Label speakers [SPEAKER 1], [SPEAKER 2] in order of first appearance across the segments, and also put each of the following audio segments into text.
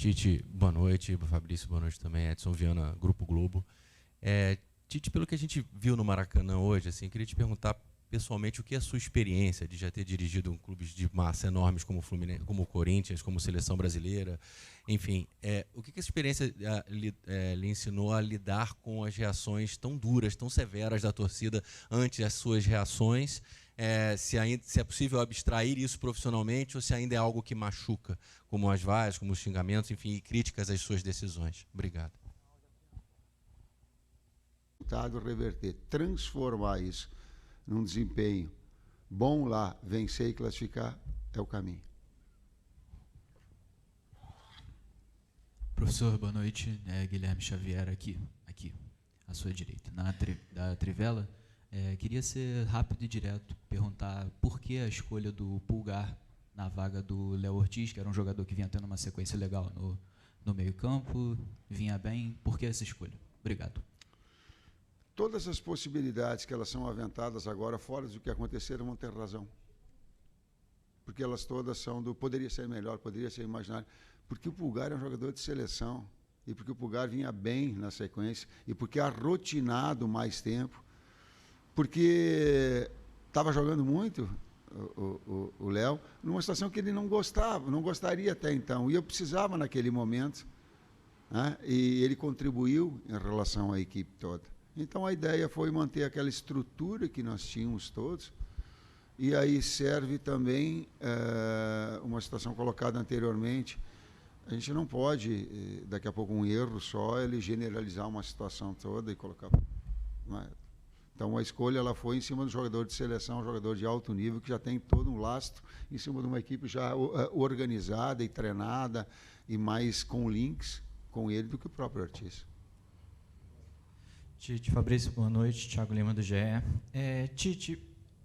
[SPEAKER 1] Tite, boa noite. Fabrício, boa noite também. Edson Viana, Grupo Globo. Tite, pelo que a gente viu no Maracanã hoje, assim, queria te perguntar pessoalmente o que é a sua experiência de já ter dirigido clubes de massa enormes como o Fluminense, como o Corinthians, como Seleção Brasileira, enfim, o que essa experiência lhe ensinou a lidar com as reações tão duras, tão severas da torcida ante as suas reações, se é possível abstrair isso profissionalmente ou se ainda é algo que machuca, como as vaias, como os xingamentos, enfim, e críticas às suas decisões. Obrigado.
[SPEAKER 2] Reverter, transformar isso num desempenho bom lá, vencer e classificar é o caminho.
[SPEAKER 3] Professor, boa noite. Guilherme Xavier aqui, à sua direita, da Trivela. Queria ser rápido e direto, perguntar por que a escolha do Pulgar na vaga do Léo Ortiz, que era um jogador que vinha tendo uma sequência legal no meio-campo, vinha bem. Por que essa escolha? Obrigado.
[SPEAKER 2] Todas as possibilidades que elas são aventadas agora, fora do que aconteceram, vão ter razão. Porque elas todas são do poderia ser melhor, poderia ser imaginário. Porque o Pulgar é um jogador de seleção, e porque o Pulgar vinha bem na sequência, e porque é rotinado mais tempo, porque estava jogando muito o Léo, numa situação que ele não gostaria até então, e eu precisava naquele momento, né? E ele contribuiu em relação à equipe toda. Então a ideia foi manter aquela estrutura que nós tínhamos todos, e aí serve também uma situação colocada anteriormente. A gente não pode, daqui a pouco um erro só, ele generalizar uma situação toda e colocar... Então a escolha ela foi em cima do jogador de seleção, um jogador de alto nível, que já tem todo um lastro, em cima de uma equipe já organizada e treinada, e mais com links com ele do que o próprio Ortiz.
[SPEAKER 4] Tite, Fabrício, boa noite. Thiago Lima, do GE. Tite,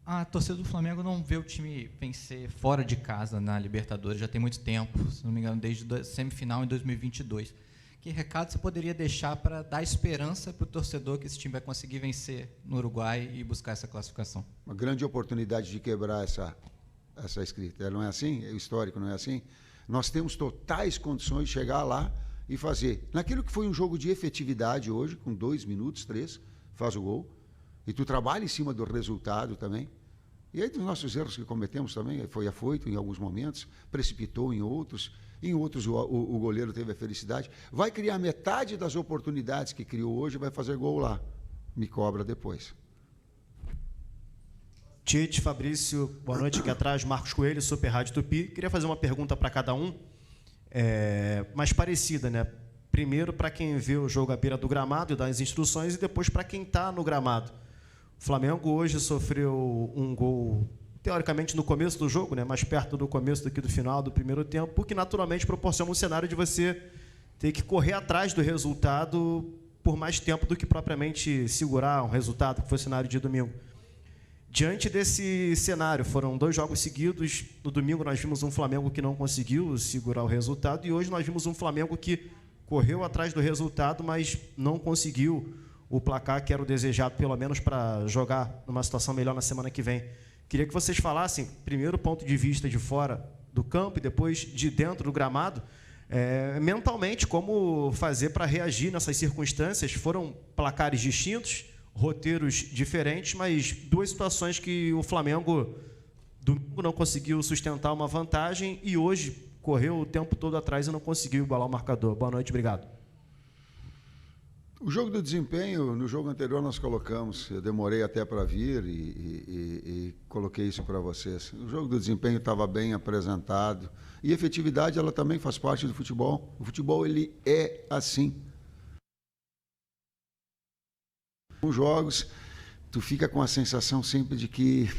[SPEAKER 4] a torcida do Flamengo não vê o time vencer fora de casa na Libertadores já tem muito tempo, se não me engano, desde a semifinal em 2022. Que recado você poderia deixar para dar esperança para o torcedor que esse time vai conseguir vencer no Uruguai e buscar essa classificação?
[SPEAKER 2] Uma grande oportunidade de quebrar essa escrita. Não é assim? O histórico não é assim? Nós temos totais condições de chegar lá e fazer. Naquilo que foi um jogo de efetividade hoje, com 2 minutos, 3, faz o gol, e tu trabalha em cima do resultado também. E aí dos nossos erros que cometemos também, foi afoito em alguns momentos, precipitou em outros o goleiro teve a felicidade. Vai criar metade das oportunidades que criou hoje, vai fazer gol lá. Me cobra depois.
[SPEAKER 5] Tite, Fabrício, boa noite. Aqui atrás, Marcos Coelho, Super Rádio Tupi. Queria fazer uma pergunta para cada um. Mais parecida, né? Primeiro para quem vê o jogo à beira do gramado e dá as instruções, e depois para quem está no gramado. O Flamengo hoje sofreu um gol, teoricamente, no começo do jogo, né? Mais perto do começo do que do final do primeiro tempo, que naturalmente proporciona um cenário de você ter que correr atrás do resultado por mais tempo do que propriamente segurar um resultado, que foi o cenário de domingo. Diante desse cenário, foram 2 jogos seguidos. No domingo nós vimos um Flamengo que não conseguiu segurar o resultado, e hoje nós vimos um Flamengo que correu atrás do resultado, mas não conseguiu o placar que era o desejado, pelo menos para jogar numa situação melhor na semana que vem. Queria que vocês falassem, primeiro, ponto de vista de fora do campo e depois de dentro do gramado, mentalmente, como fazer para reagir nessas circunstâncias. Foram placares distintos, roteiros diferentes, mas 2 situações que o Flamengo domingo não conseguiu sustentar uma vantagem e hoje correu o tempo todo atrás e não conseguiu igualar o marcador. Boa noite, obrigado.
[SPEAKER 2] O jogo do desempenho, no jogo anterior nós colocamos, eu demorei até para vir e coloquei isso para vocês. O jogo do desempenho estava bem apresentado, e efetividade ela também faz parte do futebol. O futebol ele é assim. Nos jogos, tu fica com a sensação sempre de que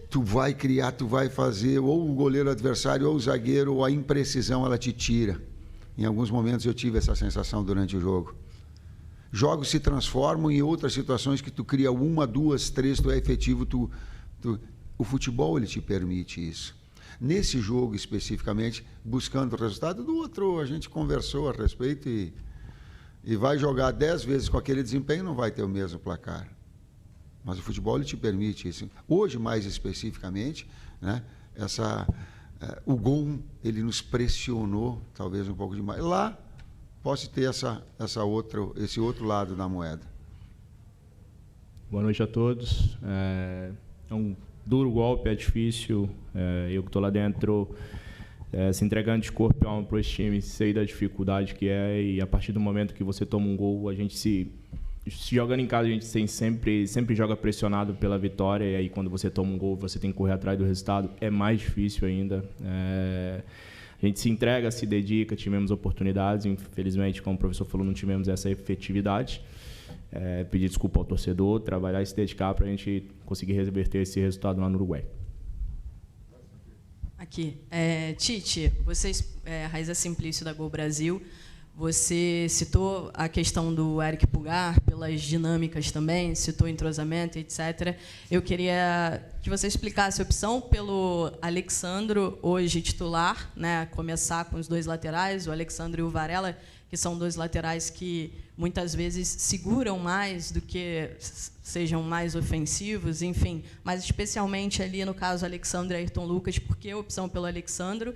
[SPEAKER 2] tu vai criar, tu vai fazer, ou o goleiro adversário, ou o zagueiro, ou a imprecisão ela te tira. Em alguns momentos eu tive essa sensação durante o jogo. Jogos se transformam em outras situações que tu cria 1, 2, 3, tu é efetivo, o futebol ele te permite isso. Nesse jogo especificamente, buscando o resultado do outro, a gente conversou a respeito e vai jogar 10 vezes com aquele desempenho, não vai ter o mesmo placar. Mas o futebol ele te permite isso. Hoje, mais especificamente, né, O gol, ele nos pressionou, talvez um pouco demais. Lá, posso ter esse outro lado da moeda.
[SPEAKER 6] Boa noite a todos. É um duro golpe, é difícil. Eu que estou lá dentro, se entregando de corpo e alma para esse time, sei da dificuldade que é, e a partir do momento que você toma um gol, a gente se jogando em casa, a gente sempre joga pressionado pela vitória, e aí quando você toma um gol, você tem que correr atrás do resultado, é mais difícil ainda. A gente se entrega, se dedica, tivemos oportunidades, infelizmente, como o professor falou, não tivemos essa efetividade. Pedir desculpa ao torcedor, trabalhar e se dedicar para a gente conseguir reverter esse resultado lá no Uruguai.
[SPEAKER 7] Aqui. Tite, vocês, Raiza Simplício da Gol Brasil, você citou a questão do Eric Pulgar, pelas dinâmicas também, citou entrosamento, etc. Eu queria que você explicasse a opção pelo Alexandro, hoje titular, né, começar com os dois laterais, o Alexandro e o Varela, que são dois laterais que muitas vezes seguram mais do que sejam mais ofensivos, enfim, mas especialmente ali no caso Alexandro e Ayrton Lucas, porque a opção pelo Alexandro.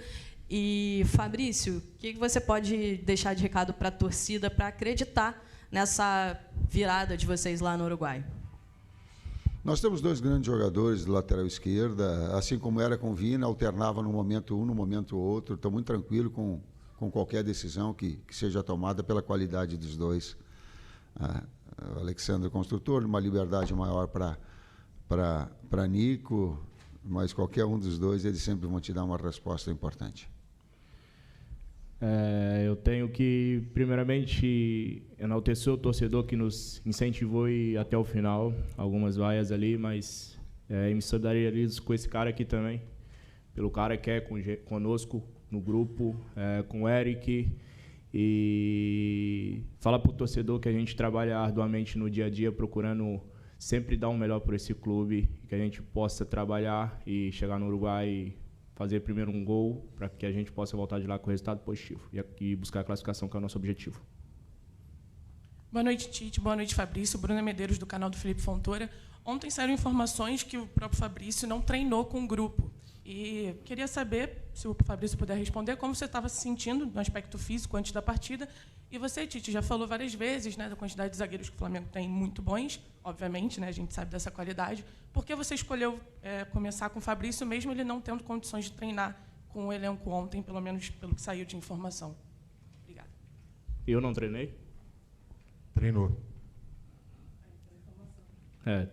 [SPEAKER 7] E, Fabrício, o que você pode deixar de recado para a torcida para acreditar nessa virada de vocês lá no Uruguai?
[SPEAKER 2] Nós temos dois grandes jogadores de lateral esquerda, assim como era com o Vina, alternava no momento um, no momento outro. Estou muito tranquilo com qualquer decisão que seja tomada pela qualidade dos dois. O Alexandre Construtor, uma liberdade maior para Nico, mas qualquer um dos dois, eles sempre vão te dar uma resposta importante.
[SPEAKER 6] Eu tenho que, primeiramente, enaltecer o torcedor que nos incentivou ir até o final, algumas vaias ali, mas me solidarizo com esse cara aqui também, pelo cara que é conosco no grupo, com o Eric, e falar para o torcedor que a gente trabalha arduamente no dia a dia, procurando sempre dar o melhor para esse clube, que a gente possa trabalhar e chegar no Uruguai e fazer primeiro um gol, para que a gente possa voltar de lá com resultado positivo e buscar a classificação, que é o nosso objetivo.
[SPEAKER 8] Boa noite, Tite. Boa noite, Fabrício. Bruna Medeiros, do canal do Felipe Fontoura. Ontem saíram informações que o próprio Fabrício não treinou com o grupo. E queria saber, se o Fabrício puder responder, como você estava se sentindo no aspecto físico antes da partida. E você, Tite, já falou várias vezes, né, da quantidade de zagueiros que o Flamengo tem muito bons, obviamente, né, a gente sabe dessa qualidade. Por que você escolheu começar com o Fabrício, mesmo ele não tendo condições de treinar com o elenco ontem, pelo menos pelo que saiu de informação? Obrigada.
[SPEAKER 6] Eu não treinei?
[SPEAKER 9] Treinou.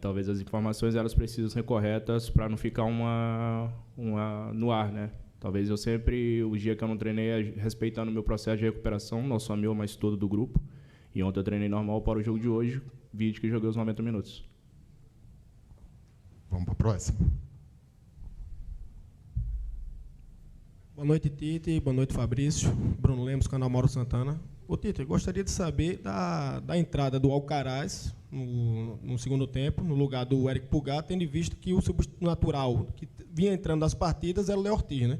[SPEAKER 6] Talvez as informações elas precisam ser corretas para não ficar uma no ar, né? Talvez eu sempre, o dia que eu não treinei, respeitando o meu processo de recuperação, não só meu, mas todo do grupo. E ontem eu treinei normal para o jogo de hoje, vídeo que joguei os 90 minutos.
[SPEAKER 9] Vamos para a próxima.
[SPEAKER 10] Boa noite, Tite. Boa noite, Fabrício. Bruno Lemos, canal Mauro Santana. Ô, Tite, eu gostaria de saber da entrada do Alcaraz no segundo tempo, no lugar do Eric Pulgar, tendo visto que o substituto natural que vinha entrando nas partidas era o Léo Ortiz, né?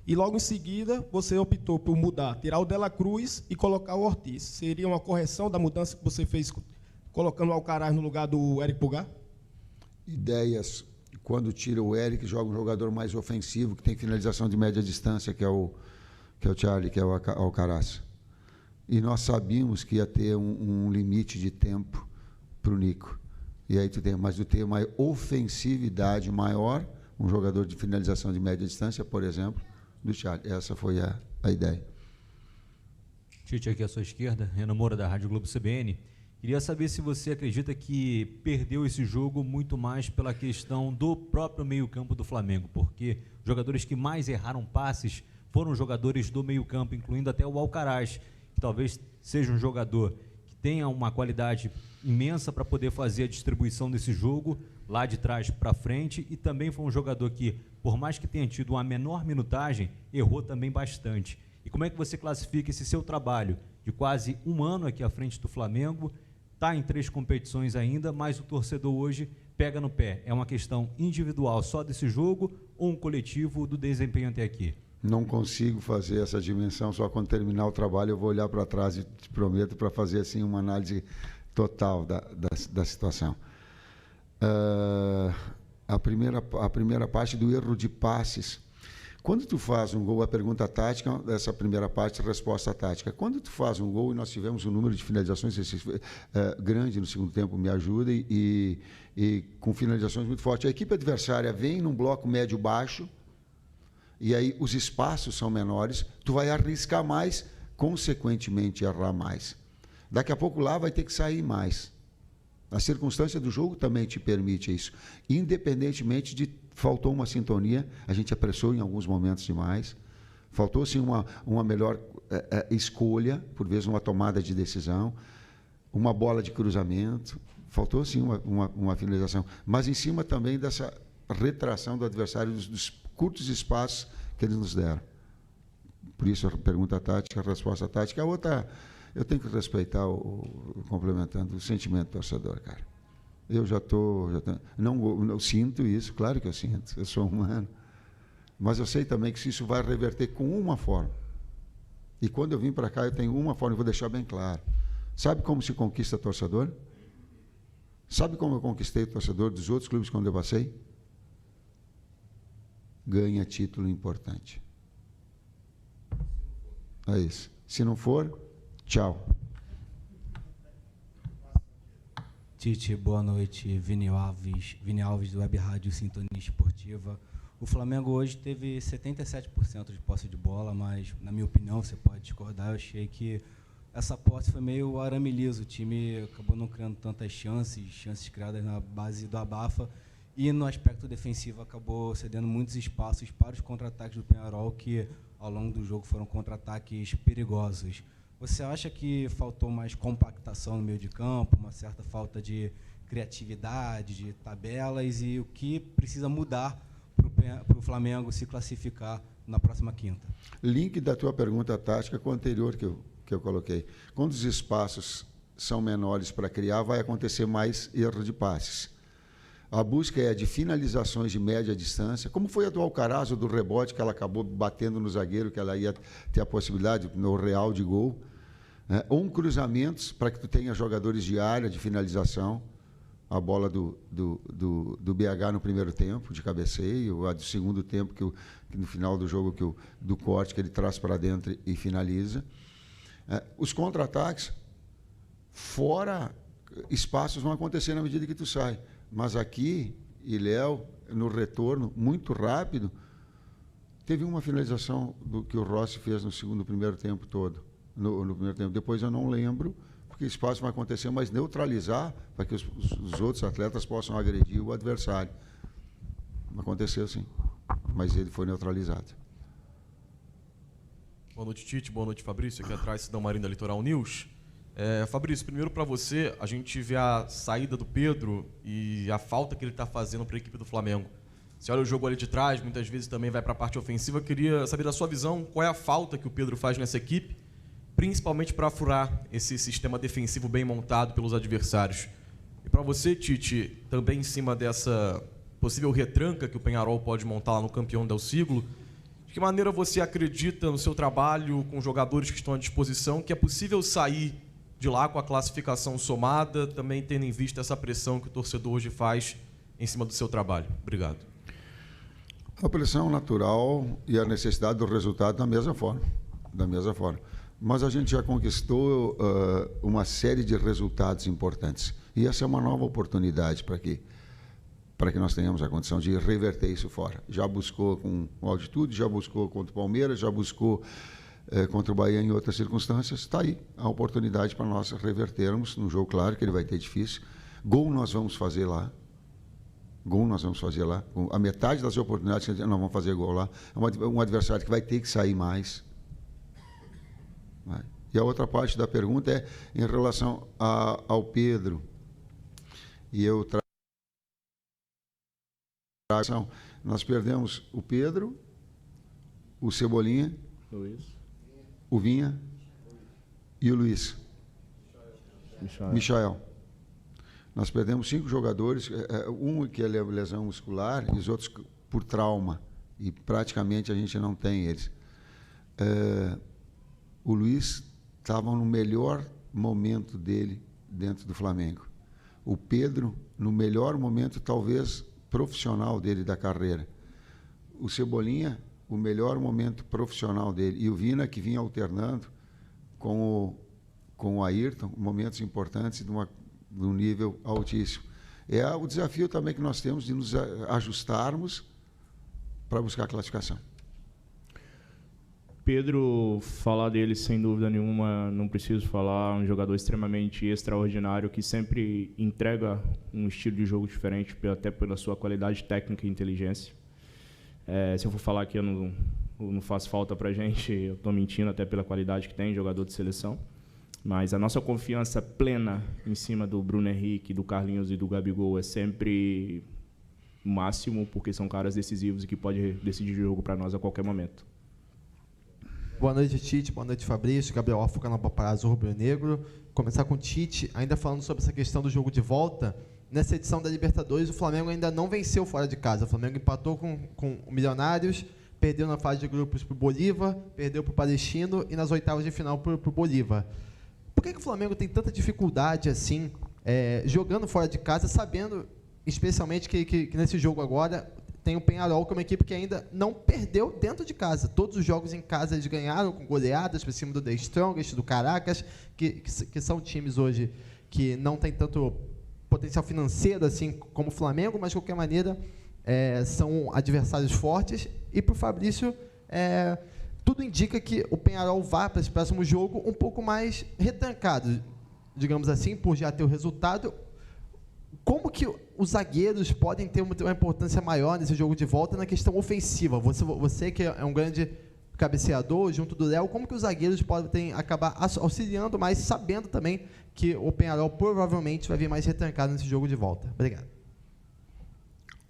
[SPEAKER 10] E logo em seguida você optou por mudar, tirar o De La Cruz e colocar o Ortiz. Seria uma correção da mudança que você fez colocando o Alcaraz no lugar do Eric Pulgar?
[SPEAKER 2] Ideias, quando tira o Eric, joga um jogador mais ofensivo, que tem finalização de média distância, que é o Charlie, que é o Alcaraz. E nós sabíamos que ia ter um limite de tempo para o Nico. E aí tu tem uma ofensividade maior, um jogador de finalização de média distância, por exemplo, do Charlie. Essa foi a ideia.
[SPEAKER 11] Tite, aqui à sua esquerda, Renan Moura, da Rádio Globo CBN. Queria saber se você acredita que perdeu esse jogo muito mais pela questão do próprio meio-campo do Flamengo, porque os jogadores que mais erraram passes foram jogadores do meio-campo, incluindo até o Alcaraz, que talvez seja um jogador que tenha uma qualidade imensa para poder fazer a distribuição desse jogo, lá de trás para frente, e também foi um jogador que, por mais que tenha tido uma menor minutagem, errou também bastante. E como é que você classifica esse seu trabalho de quase um ano aqui à frente do Flamengo? Está em 3 competições ainda, mas o torcedor hoje pega no pé. É uma questão individual só desse jogo ou um coletivo do desempenho até aqui?
[SPEAKER 2] Não consigo fazer essa dimensão, só quando terminar o trabalho eu vou olhar para trás e te prometo para fazer assim uma análise total da situação. A primeira parte do erro de passes, Quando tu faz um gol, a pergunta tática, essa primeira parte, resposta tática. Quando tu faz um gol, e nós tivemos um número de finalizações grande no segundo tempo, me ajuda, e com finalizações muito fortes. A equipe adversária vem num bloco médio-baixo, e aí os espaços são menores, tu vai arriscar mais, consequentemente errar mais. Daqui a pouco lá vai ter que sair mais. A circunstância do jogo também te permite isso. Independentemente de faltou uma sintonia, a gente apressou em alguns momentos demais, faltou sim uma melhor escolha, por vezes uma tomada de decisão, uma bola de cruzamento, faltou sim uma finalização, mas em cima também dessa retração do adversário, dos curtos espaços que eles nos deram. Por isso a pergunta tática, a resposta tática. A outra, eu tenho que respeitar, complementando, o sentimento do torcedor, cara. Eu não sinto isso, claro que eu sinto, eu sou humano, mas eu sei também que isso vai reverter com uma forma. E quando eu vim para cá, eu tenho uma forma, eu vou deixar bem claro. Sabe como se conquista torcedor? Sabe como eu conquistei o torcedor dos outros clubes quando eu passei? Ganha título importante. É isso. Se não for, tchau.
[SPEAKER 12] Tite, boa noite. Vini Alves do Web Rádio Sintonia Esportiva. O Flamengo hoje teve 77% de posse de bola, mas, na minha opinião, você pode discordar, eu achei que essa posse foi meio arame liso. O time acabou não criando tantas chances criadas na base do abafa, e no aspecto defensivo acabou cedendo muitos espaços para os contra-ataques do Peñarol, que ao longo do jogo foram contra-ataques perigosos. Você acha que faltou mais compactação no meio de campo, uma certa falta de criatividade, de tabelas, e o que precisa mudar para o Flamengo se classificar na próxima quinta?
[SPEAKER 2] Link da tua pergunta tática com o anterior que eu coloquei. Quando os espaços são menores para criar, vai acontecer mais erro de passes. A busca é de finalizações de média distância, como foi a do Alcaraz, ou do rebote, que ela acabou batendo no zagueiro, que ela ia ter a possibilidade, no real, de gol. Ou cruzamentos, para que tu tenha jogadores de área, de finalização. A bola do BH no primeiro tempo, de cabeceio, a do segundo tempo, que no final do jogo, do corte, que ele traz para dentro e finaliza. Os contra-ataques, fora espaços, vão acontecer na medida que tu sai. Mas aqui, Léo, no retorno, muito rápido, teve uma finalização do que o Rossi fez no primeiro tempo todo. No primeiro tempo. Depois eu não lembro, porque espaço vai acontecer, mas neutralizar para que os outros atletas possam agredir o adversário. Aconteceu, sim, mas ele foi neutralizado.
[SPEAKER 13] Boa noite, Tite. Boa noite, Fabrício. Aqui atrás, Cidão Marinho da Litoral News. Fabrício, primeiro para você, a gente vê a saída do Pedro e a falta que ele está fazendo para a equipe do Flamengo. Você olha o jogo ali de trás, muitas vezes também vai para a parte ofensiva. Eu queria saber da sua visão, qual é a falta que o Pedro faz nessa equipe, principalmente para furar esse sistema defensivo bem montado pelos adversários. E para você, Tite, também em cima dessa possível retranca que o Peñarol pode montar lá no Campeão del Siglo, de que maneira você acredita no seu trabalho com jogadores que estão à disposição, que é possível sair de lá com a classificação somada, também tendo em vista essa pressão que o torcedor hoje faz em cima do seu trabalho? Obrigado.
[SPEAKER 2] A pressão natural e a necessidade do resultado da mesma forma. Mas a gente já conquistou uma série de resultados importantes. E essa é uma nova oportunidade para que nós tenhamos a condição de reverter isso fora. Já buscou com o Altitude, já buscou contra o Palmeiras, já buscou contra o Bahia em outras circunstâncias. Está aí a oportunidade para nós revertermos num jogo, claro que ele vai ter difícil. Gol nós vamos fazer lá. A metade das oportunidades que nós vamos fazer gol lá. É um adversário que vai ter que sair mais. E a outra parte da pergunta é em relação ao Pedro. E eu trago. Nós perdemos o Pedro, o Cebolinha,
[SPEAKER 6] Luiz,
[SPEAKER 2] o Vinha e o Luiz. Michael. Nós perdemos 5 jogadores, um que é lesão muscular e os outros por trauma. E praticamente a gente não tem eles. O Luiz estava no melhor momento dele dentro do Flamengo. O Pedro, no melhor momento, talvez, profissional dele da carreira. O Cebolinha o melhor momento profissional dele. E o Vina, que vinha alternando com o Ayrton, momentos importantes de um nível altíssimo. É o desafio também que nós temos de nos ajustarmos para buscar a classificação.
[SPEAKER 6] Pedro, falar dele sem dúvida nenhuma, não preciso falar, um jogador extremamente extraordinário que sempre entrega um estilo de jogo diferente, até pela sua qualidade técnica e inteligência. Se eu for falar que eu não faço falta para a gente, eu estou mentindo até pela qualidade que tem, jogador de seleção. Mas a nossa confiança plena em cima do Bruno Henrique, do Carlinhos e do Gabigol é sempre o máximo, porque são caras decisivos e que podem decidir o jogo para nós a qualquer momento.
[SPEAKER 14] Boa noite, Tite. Boa noite, Fabrício. Gabriel Alfa, canal Paparazzo Rubro Negro. Começar com o Tite, ainda falando sobre essa questão do jogo de volta. Nessa edição da Libertadores, o Flamengo ainda não venceu fora de casa. O Flamengo empatou com o Milionários, perdeu na fase de grupos para o Bolívar, perdeu para o Palestino e nas oitavas de final para o Bolívar. Por que o Flamengo tem tanta dificuldade assim, jogando fora de casa, sabendo especialmente que nesse jogo agora tem o Peñarol, que é uma equipe que ainda não perdeu dentro de casa. Todos os jogos em casa eles ganharam com goleadas para cima do The Strongest, do Caracas, que são times hoje que não tem tanto potencial financeiro assim como o Flamengo, mas de qualquer maneira são adversários fortes. E para o Fabrício, tudo indica que o Peñarol vá para esse próximo jogo um pouco mais retrancado, digamos assim, por já ter o resultado. Como que os zagueiros podem ter uma importância maior nesse jogo de volta na questão ofensiva? Você que é um grande cabeceador, junto do Léo, como que os zagueiros podem acabar auxiliando mais, sabendo também que o Peñarol provavelmente vai vir mais retrancado nesse jogo de volta? Obrigado.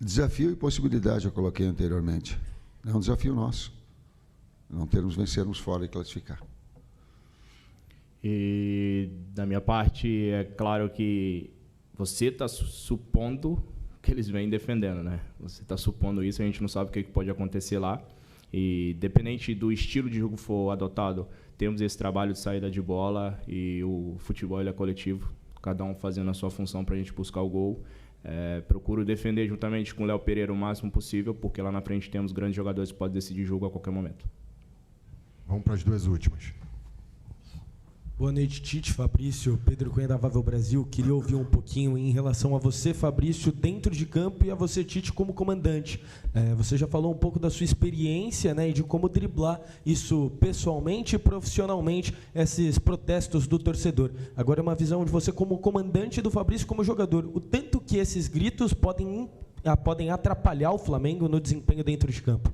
[SPEAKER 2] Desafio e possibilidade eu coloquei anteriormente. É um desafio nosso. Não vencermos fora e classificar.
[SPEAKER 6] E, da minha parte, é claro que você está supondo que eles vêm defendendo, né? Você está supondo isso, a gente não sabe o que pode acontecer lá. E, dependente do estilo de jogo que for adotado, temos esse trabalho de saída de bola e o futebol ele é coletivo, cada um fazendo a sua função para a gente buscar o gol. Procuro defender juntamente com o Léo Pereira o máximo possível, porque lá na frente temos grandes jogadores que podem decidir jogo a qualquer momento.
[SPEAKER 9] Vamos para as duas últimas.
[SPEAKER 15] Boa noite, Tite, Fabrício, Pedro Cunha da Vável Brasil. Queria ouvir um pouquinho em relação a você, Fabrício, dentro de campo e a você, Tite, como comandante. Você já falou um pouco da sua experiência, né, e de como driblar isso pessoalmente e profissionalmente, esses protestos do torcedor. Agora, uma visão de você como comandante do Fabrício como jogador. O tanto que esses gritos podem atrapalhar o Flamengo no desempenho dentro de campo.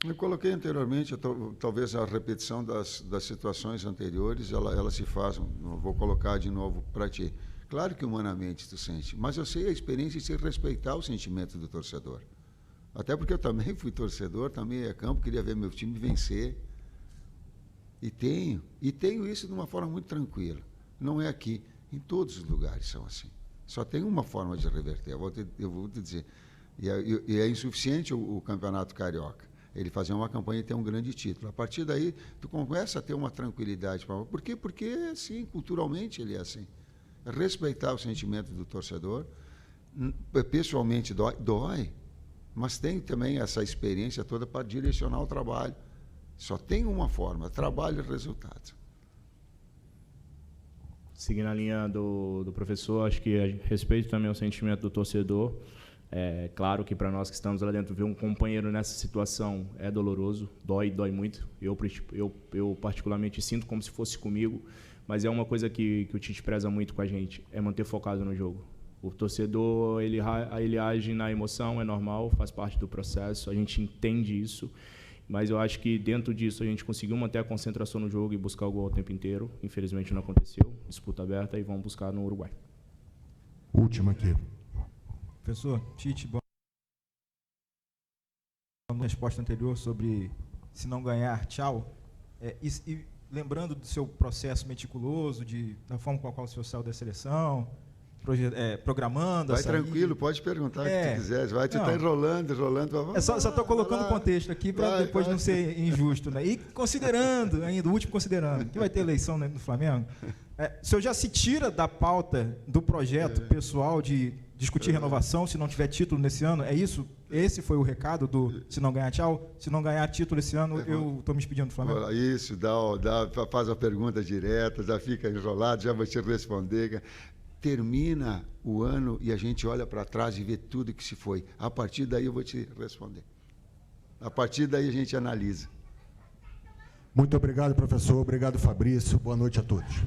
[SPEAKER 2] Eu coloquei anteriormente, talvez a repetição das situações anteriores, ela se faz, vou colocar de novo para ti. Claro que humanamente tu sente, mas eu sei a experiência de se respeitar o sentimento do torcedor. Até porque eu também fui torcedor, também é campo, queria ver meu time vencer. E tenho isso de uma forma muito tranquila. Não é aqui, em todos os lugares são assim. Só tem uma forma de reverter, eu vou te dizer. E é insuficiente o Campeonato Carioca. Ele fazer uma campanha e ter um grande título. A partir daí, tu começa a ter uma tranquilidade. Por quê? Porque, assim, culturalmente ele é assim. Respeitar o sentimento do torcedor, pessoalmente dói, mas tem também essa experiência toda para direcionar o trabalho. Só tem uma forma, trabalho e resultado.
[SPEAKER 6] Seguindo a linha do professor, acho que respeito também o sentimento do torcedor. É claro que para nós que estamos lá dentro, ver um companheiro nessa situação é doloroso, dói muito. Eu particularmente sinto como se fosse comigo, mas é uma coisa que o Tite preza muito com a gente, é manter focado no jogo. O torcedor, ele age na emoção, é normal, faz parte do processo, a gente entende isso, mas eu acho que dentro disso a gente conseguiu manter a concentração no jogo e buscar o gol o tempo inteiro. Infelizmente não aconteceu, disputa aberta e vamos buscar no Uruguai.
[SPEAKER 9] Última aqui.
[SPEAKER 16] Professor, Tite, na resposta anterior sobre se não ganhar, tchau. E lembrando do seu processo meticuloso, da forma com a qual o senhor saiu da seleção, programando...
[SPEAKER 2] Vai tranquilo, pode perguntar o que tu quiser. Tu está enrolando.
[SPEAKER 16] Só estou colocando o contexto aqui para depois não ser injusto. Né? E considerando, ainda o último considerando, que vai ter eleição no Flamengo, o senhor já se tira da pauta do projeto pessoal de discutir renovação se não tiver título nesse ano? É isso? Esse foi o recado do se não ganhar, tchau? Se não ganhar título esse ano, eu estou me despedindo do Flamengo?
[SPEAKER 2] Isso, faz a pergunta direta, já fica enrolado, já vou te responder. Termina o ano e a gente olha para trás e vê tudo que se foi. A partir daí eu vou te responder. A partir daí a gente analisa.
[SPEAKER 9] Muito obrigado, professor. Obrigado, Fabrício. Boa noite a todos.